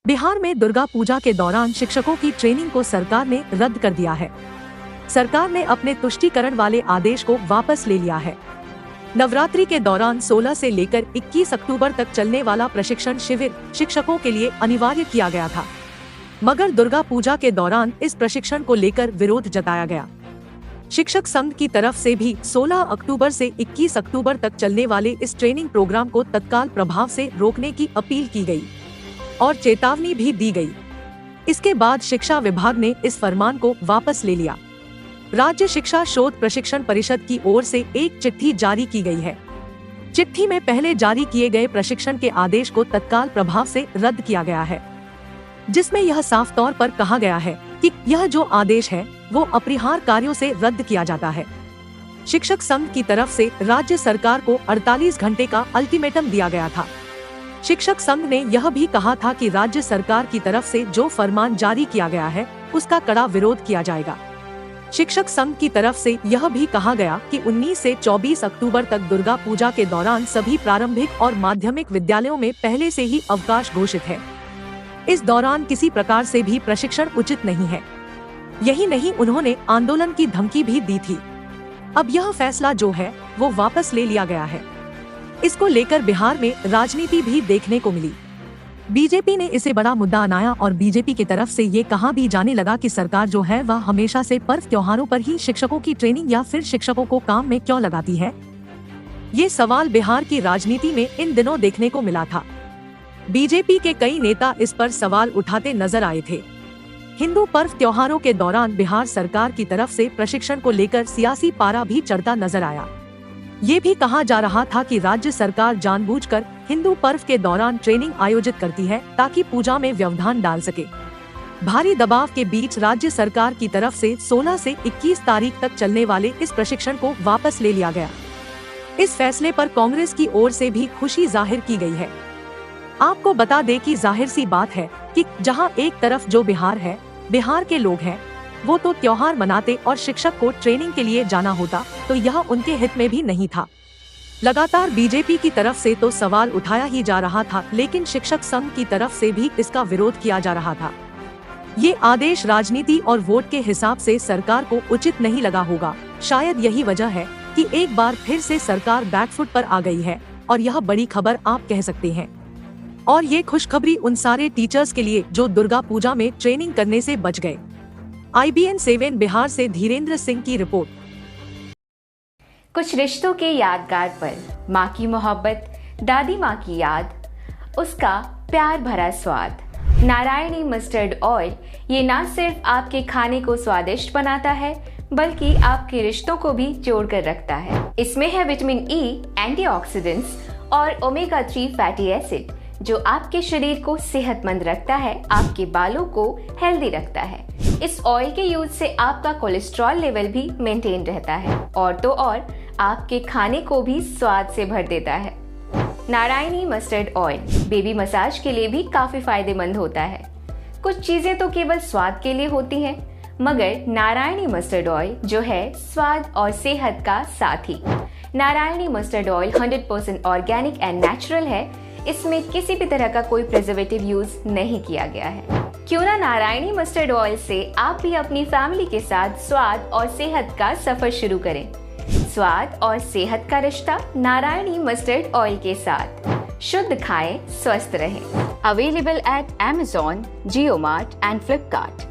बिहार में दुर्गा पूजा के दौरान शिक्षकों की ट्रेनिंग को सरकार ने रद्द कर दिया है। सरकार ने अपने तुष्टीकरण वाले आदेश को वापस ले लिया है। नवरात्रि के दौरान 16 से लेकर 21 अक्टूबर तक चलने वाला प्रशिक्षण शिविर शिक्षकों के लिए अनिवार्य किया गया था, मगर दुर्गा पूजा के दौरान इस प्रशिक्षण को लेकर विरोध जताया गया। शिक्षक संघ की तरफ से भी 16 अक्टूबर से 21 अक्टूबर तक चलने वाले इस ट्रेनिंग प्रोग्राम को तत्काल प्रभाव से रोकने की अपील की गई और चेतावनी भी दी गई। इसके बाद शिक्षा विभाग ने इस फरमान को वापस ले लिया। राज्य शिक्षा शोध प्रशिक्षण परिषद की ओर से एक चिट्ठी जारी की गई है। चिट्ठी में पहले जारी किए गए प्रशिक्षण के आदेश को तत्काल प्रभाव से रद्द किया गया है, जिसमें यह साफ तौर पर कहा गया है कि यह जो आदेश है वो अपरिहार्य कार्यों से रद्द किया जाता है। शिक्षक संघ की तरफ से राज्य सरकार को 48 घंटे का अल्टीमेटम दिया गया था। शिक्षक संघ ने यह भी कहा था कि राज्य सरकार की तरफ से जो फरमान जारी किया गया है उसका कड़ा विरोध किया जाएगा। शिक्षक संघ की तरफ से यह भी कहा गया कि 19 से 24 अक्टूबर तक दुर्गा पूजा के दौरान सभी प्रारंभिक और माध्यमिक विद्यालयों में पहले से ही अवकाश घोषित है। इस दौरान किसी प्रकार से भी प्रशिक्षण उचित नहीं है। यही नहीं, उन्होंने आंदोलन की धमकी भी दी थी। अब यह फैसला जो है वो वापस ले लिया गया है। इसको लेकर बिहार में राजनीति भी देखने को मिली। बीजेपी ने इसे बड़ा मुद्दा बनाया और बीजेपी की तरफ से ये कहा भी जाने लगा कि सरकार जो है वह हमेशा से पर्व त्योहारों पर ही शिक्षकों की ट्रेनिंग या फिर शिक्षकों को काम में क्यों लगाती है। ये सवाल बिहार की राजनीति में इन दिनों देखने को मिला था। बीजेपी के कई नेता इस पर सवाल उठाते नजर आए थे। हिंदू पर्व त्योहारों के दौरान बिहार सरकार की तरफ से प्रशिक्षण को लेकर सियासी पारा भी चढ़ता नजर आया। ये भी कहा जा रहा था कि राज्य सरकार जानबूझकर हिंदू पर्व के दौरान ट्रेनिंग आयोजित करती है ताकि पूजा में व्यवधान डाल सके। भारी दबाव के बीच राज्य सरकार की तरफ से 16 से 21 तारीख तक चलने वाले इस प्रशिक्षण को वापस ले लिया गया। इस फैसले पर कांग्रेस की ओर से भी खुशी जाहिर की गई है। आपको बता दें कि जाहिर सी बात है कि जहां एक तरफ जो बिहार के लोग हैं वो तो त्योहार मनाते और शिक्षक को ट्रेनिंग के लिए जाना होता, तो यह उनके हित में भी नहीं था। लगातार बीजेपी की तरफ से तो सवाल उठाया ही जा रहा था, लेकिन शिक्षक संघ की तरफ से भी इसका विरोध किया जा रहा था। ये आदेश राजनीति और वोट के हिसाब से सरकार को उचित नहीं लगा होगा। शायद यही वजह है कि एक बार फिर से सरकार बैकफुट पर आ गई है और यह बड़ी खबर आप कह सकते हैं। और ये खुशखबरी उन सारे टीचर्स के लिए जो दुर्गा पूजा में ट्रेनिंग करने से बच गए। IBN 7 बिहार से धीरेन्द्र सिंह की रिपोर्ट। कुछ रिश्तों के यादगार पल, माँ की मोहब्बत, दादी माँ की याद, उसका प्यार भरा स्वाद। नारायणी मस्टर्ड ऑयल ये ना सिर्फ आपके खाने को स्वादिष्ट बनाता है बल्कि आपके रिश्तों को भी जोड़ कर रखता है। इसमें है विटामिन E, एंटीऑक्सीडेंट्स और ओमेगा 3 फैटी एसिड जो आपके शरीर को सेहतमंद रखता है, आपके बालों को हेल्दी रखता है। इस ऑयल के यूज से आपका कोलेस्ट्रॉल लेवल भी मेंटेन रहता है और तो और आपके खाने को भी स्वाद से भर देता है। Narayani mustard oil baby massage के लिए भी काफी फायदेमंद होता है। कुछ चीजें तो केवल स्वाद के लिए होती हैं, मगर नारायणी मस्टर्ड ऑयल जो है स्वाद और सेहत का साथी। Narayani mustard oil 100% organic and natural है। इसमें किसी भी तरह का कोई प्रिजर्वेटिव यूज नहीं किया गया है। क्यों ना नारायणी मस्टर्ड ऑयल से आप भी अपनी फैमिली के साथ स्वाद और सेहत का सफर शुरू करें। स्वाद और सेहत का रिश्ता नारायणी मस्टर्ड ऑयल के साथ। शुद्ध खाएं, स्वस्थ रहें। Available at Amazon, JioMart and Flipkart।